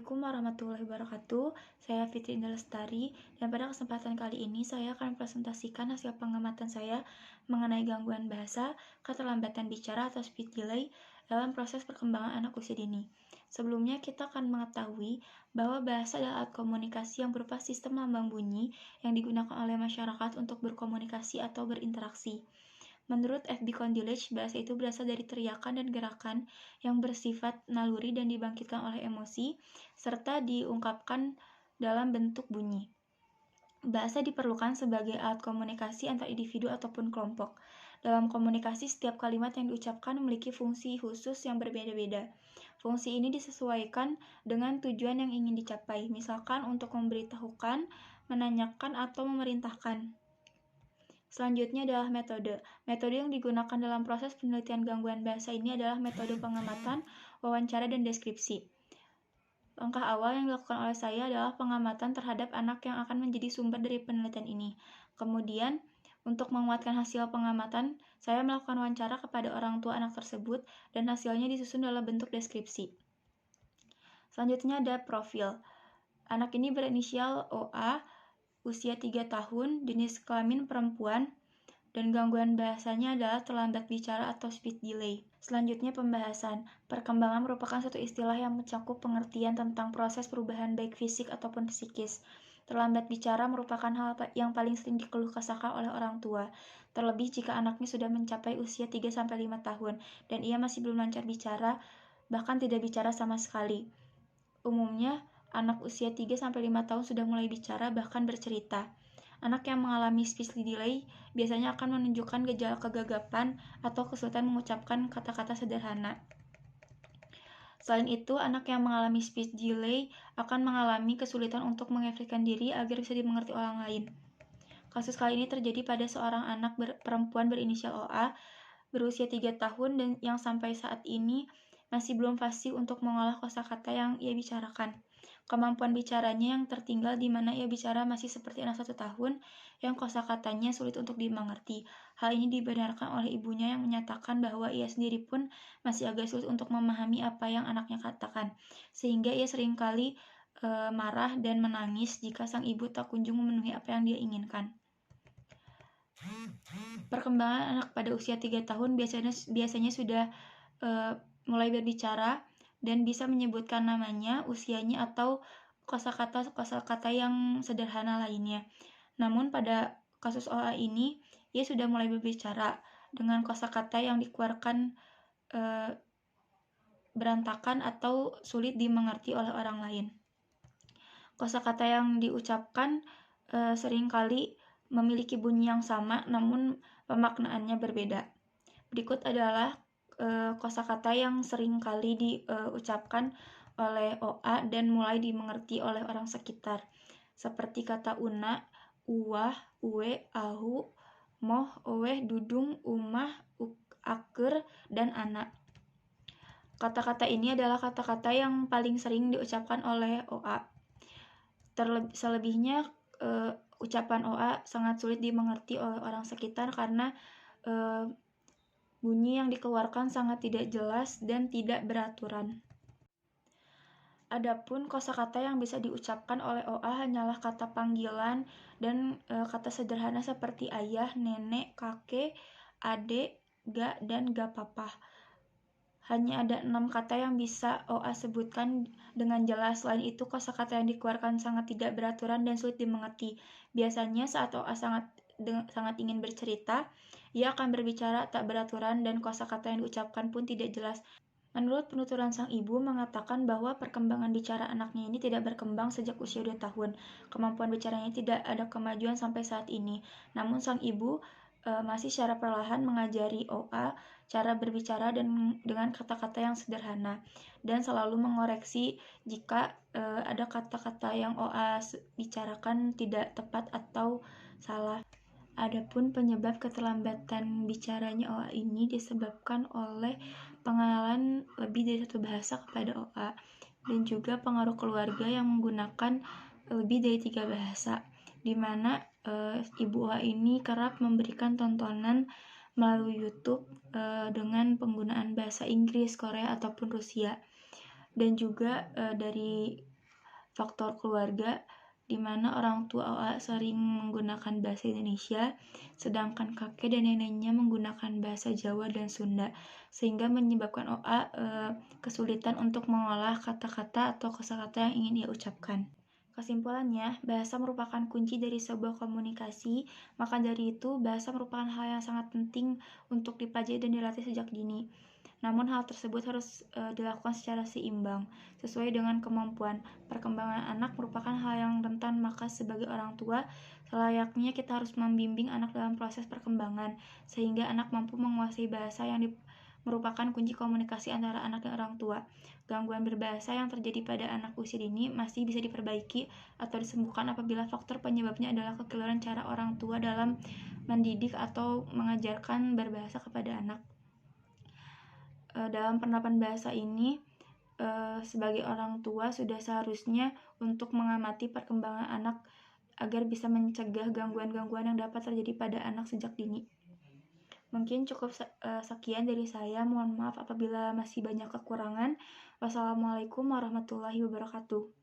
Assalamualaikum warahmatullahi wabarakatuh. Saya Fitri Indah Lestari, dan pada kesempatan kali ini saya akan presentasikan hasil pengamatan saya mengenai gangguan bahasa, keterlambatan bicara atau speech delay dalam proses perkembangan anak usia dini. Sebelumnya kita akan mengetahui bahwa bahasa adalah alat komunikasi yang berupa sistem lambang bunyi yang digunakan oleh masyarakat untuk berkomunikasi atau berinteraksi. Menurut F.B. Kondilich, bahasa itu berasal dari teriakan dan gerakan yang bersifat naluri dan dibangkitkan oleh emosi, serta diungkapkan dalam bentuk bunyi. Bahasa diperlukan sebagai alat komunikasi antar individu ataupun kelompok. Dalam komunikasi, setiap kalimat yang diucapkan memiliki fungsi khusus yang berbeda-beda. Fungsi ini disesuaikan dengan tujuan yang ingin dicapai, misalkan untuk memberitahukan, menanyakan, atau memerintahkan. Selanjutnya adalah metode. Metode yang digunakan dalam proses penelitian gangguan bahasa ini adalah metode pengamatan, wawancara, dan deskripsi. Langkah awal yang dilakukan oleh saya adalah pengamatan terhadap anak yang akan menjadi sumber dari penelitian ini. Kemudian, untuk menguatkan hasil pengamatan, saya melakukan wawancara kepada orang tua anak tersebut dan hasilnya disusun dalam bentuk deskripsi. Selanjutnya ada profil. Anak ini berinisial OA, usia 3 tahun, jenis kelamin perempuan, dan gangguan bahasanya adalah terlambat bicara atau speech delay. Selanjutnya pembahasan. Perkembangan merupakan suatu istilah yang mencakup pengertian tentang proses perubahan baik fisik ataupun psikis. Terlambat bicara merupakan hal yang paling sering dikeluh kesahkan oleh orang tua, terlebih jika anaknya sudah mencapai usia 3-5 tahun dan ia masih belum lancar bicara, bahkan tidak bicara sama sekali. Umumnya, anak usia 3-5 tahun sudah mulai bicara bahkan bercerita. Anak yang mengalami speech delay biasanya akan menunjukkan gejala kegagapan atau kesulitan mengucapkan kata-kata sederhana. Selain itu, anak yang mengalami speech delay akan mengalami kesulitan untuk mengekspresikan diri agar bisa dimengerti orang lain. Kasus kali ini terjadi pada seorang anak perempuan berinisial OA berusia 3 tahun dan yang sampai saat ini masih belum fasih untuk mengolah kosakata yang ia bicarakan. Kemampuan bicaranya yang tertinggal di mana ia bicara masih seperti anak 1 tahun yang kosakatanya sulit untuk dimengerti. Hal ini dibenarkan oleh ibunya yang menyatakan bahwa ia sendiri pun masih agak sulit untuk memahami apa yang anaknya katakan, sehingga ia seringkali marah dan menangis jika sang ibu tak kunjung memenuhi apa yang dia inginkan. Perkembangan anak pada usia 3 tahun biasanya sudah mulai berbicara dan bisa menyebutkan namanya, usianya, atau kosakata yang sederhana lainnya. Namun pada kasus OA ini, ia sudah mulai berbicara dengan kosakata yang dikeluarkan berantakan atau sulit dimengerti oleh orang lain. Kosakata yang diucapkan seringkali memiliki bunyi yang sama, namun pemaknaannya berbeda. Berikut adalah kosakata yang sering kali diucapkan oleh OA dan mulai dimengerti oleh orang sekitar, seperti kata una, uwah, uwe, ahu, moh, oweh, dudung, umah, aker, dan anak. Kata-kata ini adalah kata-kata yang paling sering diucapkan oleh OA. Selebihnya, ucapan OA sangat sulit dimengerti oleh orang sekitar karena bunyi yang dikeluarkan sangat tidak jelas dan tidak beraturan. Adapun kosakata yang bisa diucapkan oleh OA hanyalah kata panggilan dan kata sederhana seperti ayah, nenek, kakek, adik, ga, dan ga papa. Hanya ada 6 kata yang bisa OA sebutkan dengan jelas. Selain itu, kosakata yang dikeluarkan sangat tidak beraturan dan sulit dimengerti. Biasanya saat OA sangat ingin bercerita, ia akan berbicara tak beraturan dan kosakata yang diucapkan pun tidak jelas. Menurut penuturan sang ibu mengatakan bahwa perkembangan bicara anaknya ini tidak berkembang sejak usia 2 tahun. Kemampuan bicaranya tidak ada kemajuan sampai saat ini. Namun sang ibu masih secara perlahan mengajari OA cara berbicara dan dengan kata-kata yang sederhana dan selalu mengoreksi jika ada kata-kata yang OA bicarakan tidak tepat atau salah. Adapun penyebab keterlambatan bicaranya OA ini disebabkan oleh pengenalan lebih dari satu bahasa kepada OA dan juga pengaruh keluarga yang menggunakan lebih dari 3 bahasa, di mana ibu OA ini kerap memberikan tontonan melalui YouTube dengan penggunaan bahasa Inggris, Korea, ataupun Rusia. Dan juga dari faktor keluarga, di mana orang tua OA sering menggunakan bahasa Indonesia, sedangkan kakek dan neneknya menggunakan bahasa Jawa dan Sunda, sehingga menyebabkan OA kesulitan untuk mengolah kata-kata atau kosakata yang ingin ia ucapkan. Kesimpulannya, bahasa merupakan kunci dari sebuah komunikasi, maka dari itu bahasa merupakan hal yang sangat penting untuk dipelajari dan dilatih sejak dini. Namun hal tersebut harus dilakukan secara seimbang, sesuai dengan kemampuan. Perkembangan anak merupakan hal yang rentan, maka sebagai orang tua, selayaknya kita harus membimbing anak dalam proses perkembangan, sehingga anak mampu menguasai bahasa yang merupakan kunci komunikasi antara anak dan orang tua. Gangguan berbahasa yang terjadi pada anak usia dini masih bisa diperbaiki atau disembuhkan apabila faktor penyebabnya adalah kekeliruan cara orang tua dalam mendidik atau mengajarkan berbahasa kepada anak. Dalam penerapan bahasa ini, sebagai orang tua sudah seharusnya untuk mengamati perkembangan anak agar bisa mencegah gangguan-gangguan yang dapat terjadi pada anak sejak dini. Mungkin cukup sekian dari saya. Mohon maaf apabila masih banyak kekurangan. Wassalamualaikum warahmatullahi wabarakatuh.